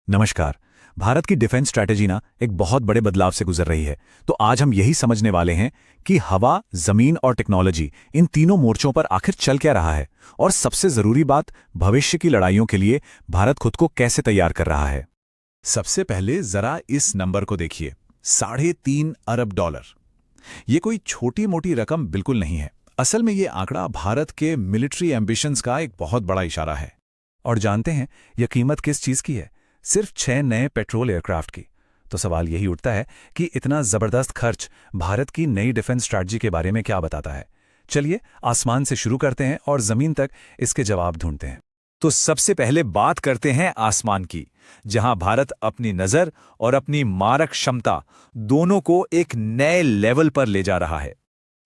नमस्कार। भारत की defence strategy ना एक बहुत बड़े बदलाव से गुजर रही है। तो आज हम यही समझने वाले हैं कि हवा, जमीन और टेक्नोलॉजी इन तीनों मोर्चों पर आखिर चल क्या रहा है, और सबसे जरूरी बात, भविष्य की लड़ाइयों के लिए भारत खुद को कैसे तैयार कर रहा है। सबसे पहले जरा इस नंबर को देखिए, $3.5 अरब। ये कोई छोटी मोटी रकम बिल्कुल नहीं है। असल में ये आंकड़ा भारत के मिलिट्री एम्बिशंस का एक बहुत बड़ा इशारा है। और जानते हैं यह कीमत किस चीज की है? सिर्फ 6 नए पेट्रोल एयरक्राफ्ट की। तो सवाल यही उठता है कि इतना जबरदस्त खर्च भारत की नई डिफेंस स्ट्रैटेजी के बारे में क्या बताता है। चलिए आसमान से शुरू करते हैं और जमीन तक इसके जवाब ढूंढते हैं। तो सबसे पहले बात करते हैं आसमान की, जहां भारत अपनी नजर और अपनी मारक क्षमता दोनों को एक नए लेवल पर ले जा रहा है।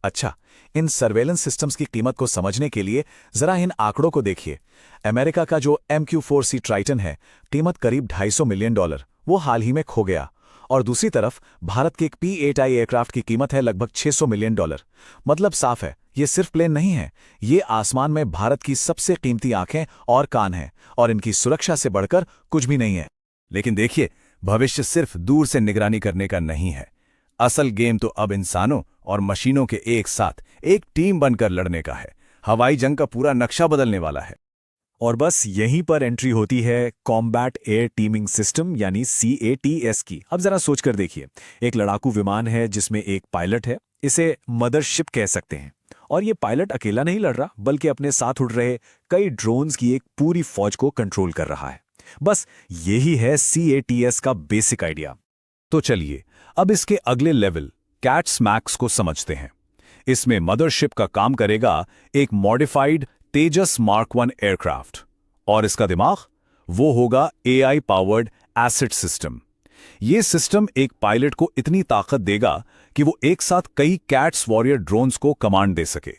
अच्छा, इन सर्वेलेंस सिस्टम्स की कीमत को समझने के लिए जरा इन आंकड़ों को देखिए। अमेरिका का जो MQ-4C ट्राइटन है, कीमत करीब $250 मिलियन, वो हाल ही में खो गया। और दूसरी तरफ भारत के एक P-8I एयरक्राफ्ट की कीमत है लगभग $600 मिलियन। मतलब साफ है, ये सिर्फ प्लेन नहीं है, ये आसमान में भारत की सबसे कीमती आंखें और कान हैं, और इनकी सुरक्षा से बढ़कर कुछ भी नहीं है। लेकिन देखिए, भविष्य सिर्फ दूर से निगरानी करने का नहीं है। असल गेम तो अब इंसानों और मशीनों के एक साथ एक टीम बनकर लड़ने का है। हवाई जंग का पूरा नक्शा बदलने वाला है। और बस यहीं पर एंट्री होती है कॉम्बैट एयर टीमिंग सिस्टम यानी CATS की। अब जरा सोचकर देखिए, एक लड़ाकू विमान है जिसमें एक पायलट है, इसे मदरशिप कह सकते हैं। और ये पायलट अकेला नहीं लड़ रहा, बल्कि अपने साथ उड़ रहे कई ड्रोन्स की एक पूरी फौज को कंट्रोल कर रहा है। बस यही है CATS का बेसिक आइडिया। तो चलिए अब इसके अगले लेवल कैट्स मैक्स को समझते हैं। इसमें मदरशिप का काम करेगा एक मॉडिफाइड तेजस मार्क 1 एयरक्राफ्ट, और इसका दिमाग वो होगा AI पावर्ड एसिड सिस्टम। ये सिस्टम एक पायलट को इतनी ताकत देगा कि वो एक साथ कई कैट्स वॉरियर ड्रोन्स को कमांड दे सके।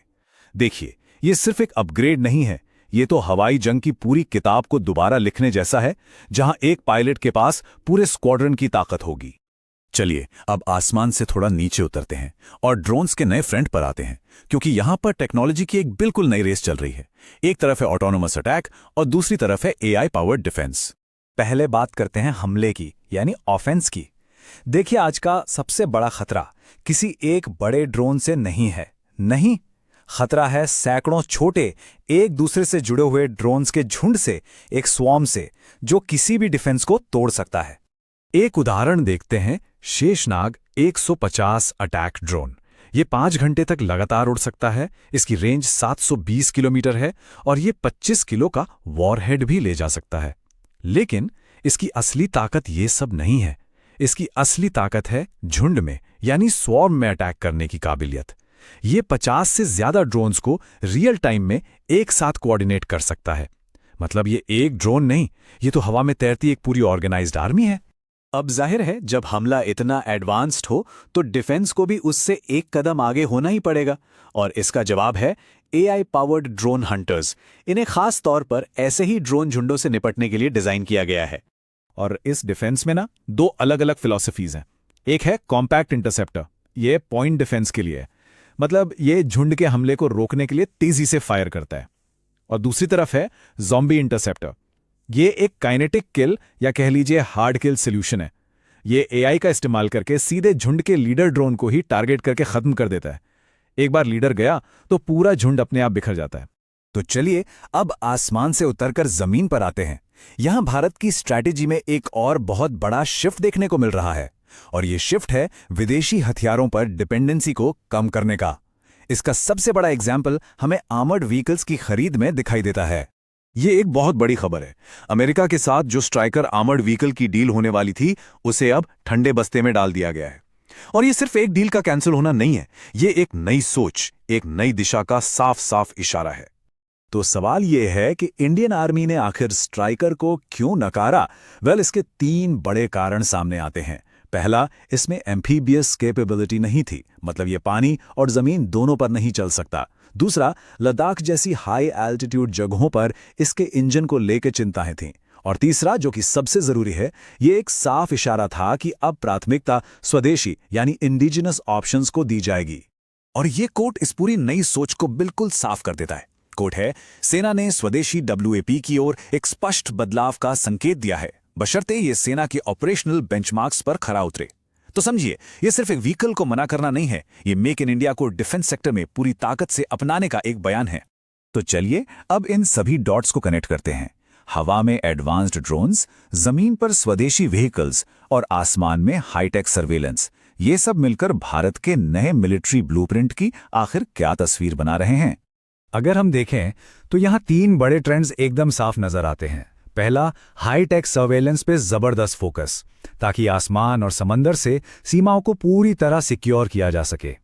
देखिए, ये सिर्फ एक अपग्रेड नहीं है, ये तो हवाई जंग की पूरी किताब को दोबारा लिखने जैसा है, जहां एक पायलट के पास पूरे स्क्वाड्रन की ताकत होगी। चलिए अब आसमान से थोड़ा नीचे उतरते हैं और ड्रोन्स के नए फ्रंट पर आते हैं, क्योंकि यहां पर टेक्नोलॉजी की एक बिल्कुल नई रेस चल रही है। एक तरफ है ऑटोनोमस अटैक और दूसरी तरफ है AI पावर्ड डिफेंस। पहले बात करते हैं हमले की, यानी ऑफेंस की। देखिए, आज का सबसे बड़ा खतरा किसी एक बड़े ड्रोन से नहीं है। नहीं, खतरा है सैकड़ों छोटे एक दूसरे से जुड़े हुए ड्रोन्स के झुंड से, एक स्वॉर्म से, जो किसी भी डिफेंस को तोड़ सकता है। एक उदाहरण देखते हैं, शेषनाग 150 अटैक ड्रोन। ये 5 घंटे तक लगातार उड़ सकता है। इसकी रेंज 720 किलोमीटर है और ये 25 किलो का वॉरहेड भी ले जा सकता है। लेकिन इसकी असली ताकत ये सब नहीं है। इसकी असली ताकत है झुंड में, यानी स्वॉर्म में अटैक करने की काबिलियत। ये 50 से ज्यादा ड्रोन्स को रियल टाइम में एक साथ कोऑर्डिनेट कर सकता है। मतलब ये एक ड्रोन नहीं, ये तो हवा में तैरती एक पूरी ऑर्गेनाइज्ड आर्मी है। अब जाहिर है, जब हमला इतना एडवांस्ड हो तो डिफेंस को भी उससे एक कदम आगे होना ही पड़ेगा, और इसका जवाब है AI पावर्ड ड्रोन हंटर्स। इन्हें खास तौर पर ऐसे ही ड्रोन झुंडों से निपटने के लिए डिजाइन किया गया है। और इस डिफेंस में ना 2 अलग अलग फिलॉसफीज हैं। एक है कॉम्पैक्ट इंटरसेप्टर, ये पॉइंट डिफेंस के लिए है, मतलब ये झुंड के हमले को रोकने के लिए तेजी से फायर करता है। और दूसरी तरफ है ज़ॉम्बी इंटरसेप्टर। ये एक काइनेटिक किल या कह लीजिए हार्ड किल सॉल्यूशन है। ये AI का इस्तेमाल करके सीधे झुंड के लीडर ड्रोन को ही टारगेट करके खत्म कर देता है। एक बार लीडर गया तो पूरा झुंड अपने आप बिखर जाता है। तो चलिए अब आसमान से उतरकर जमीन पर आते हैं। यहां भारत की स्ट्रैटेजी में एक और बहुत बड़ा शिफ्ट देखने को मिल रहा है, और ये शिफ्ट है विदेशी हथियारों पर डिपेंडेंसी को कम करने का। इसका सबसे बड़ा एग्जाम्पल हमें आर्मर्ड व्हीकल्स की खरीद में दिखाई देता है। ये एक बहुत बड़ी खबर है। अमेरिका के साथ जो स्ट्राइकर आर्मर्ड व्हीकल की डील होने वाली थी, उसे अब ठंडे बस्ते में डाल दिया गया है। और ये सिर्फ एक डील का कैंसिल होना नहीं है, ये एक नई सोच, एक नई दिशा का साफ साफ इशारा है। तो सवाल ये है कि इंडियन आर्मी ने आखिर स्ट्राइकर को क्यों नकारा? वेल, इसके 3 बड़े कारण सामने आते हैं। पहला, इसमें एम्फीबियस कैपेबिलिटी नहीं थी, मतलब ये पानी और जमीन दोनों पर नहीं चल सकता। दूसरा, लद्दाख जैसी हाई एल्टीट्यूड जगहों पर इसके इंजन को लेकर चिंताएं थीं। और तीसरा, जो कि सबसे जरूरी है, ये एक साफ इशारा था कि अब प्राथमिकता स्वदेशी यानी इंडिजिनस ऑप्शंस को दी जाएगी। और ये कोट इस पूरी नई सोच को बिल्कुल साफ कर देता है। कोट है, सेना ने स्वदेशी WAP की ओर एक स्पष्ट बदलाव का संकेत दिया है। बशर्ते ये सेना के ऑपरेशनल बेंचमार्क्स पर खरा उतरे। तो समझिए, ये सिर्फ एक व्हीकल को मना करना नहीं है, ये मेक इन इंडिया को डिफेंस सेक्टर में पूरी ताकत से अपनाने का एक बयान है। तो चलिए अब इन सभी डॉट्स को कनेक्ट करते हैं। हवा में एडवांस्ड ड्रोन्स, जमीन पर स्वदेशी व्हीकल्स और आसमान में हाईटेक सर्वेलेंस, ये सब मिलकर भारत के नए मिलिट्री ब्लूप्रिंट की आखिर क्या तस्वीर बना रहे हैं। अगर हम देखें तो यहाँ 3 बड़े ट्रेंड्स एकदम साफ नजर आते हैं। पहला, हाईटेक सर्वेलेंस पे जबरदस्त फोकस, ताकि आसमान और समंदर से सीमाओं को पूरी तरह सिक्योर किया जा सके।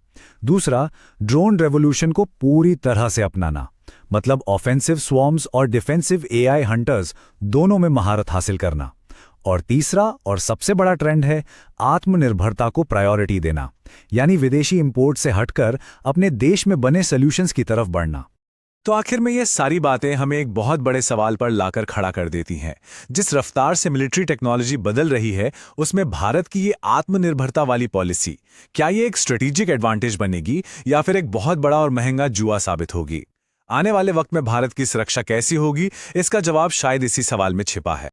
दूसरा, ड्रोन रेवोल्यूशन को पूरी तरह से अपनाना, मतलब ऑफेंसिव स्वॉर्म्स और डिफेंसिव एआई हंटर्स दोनों में महारत हासिल करना। और तीसरा और सबसे बड़ा ट्रेंड है आत्मनिर्भरता को प्रायोरिटी देना, यानी विदेशी इंपोर्ट से हटकर अपने देश में बने सॉल्यूशंस की तरफ बढ़ना। तो आखिर में ये सारी बातें हमें एक बहुत बड़े सवाल पर लाकर खड़ा कर देती हैं। जिस रफ्तार से मिलिट्री टेक्नोलॉजी बदल रही है, उसमें भारत की ये आत्मनिर्भरता वाली पॉलिसी, क्या ये एक स्ट्रेटेजिक एडवांटेज बनेगी या फिर एक बहुत बड़ा और महंगा जुआ साबित होगी? आने वाले वक्त में भारत की सुरक्षा कैसी होगी, इसका जवाब शायद इसी सवाल में छिपा है।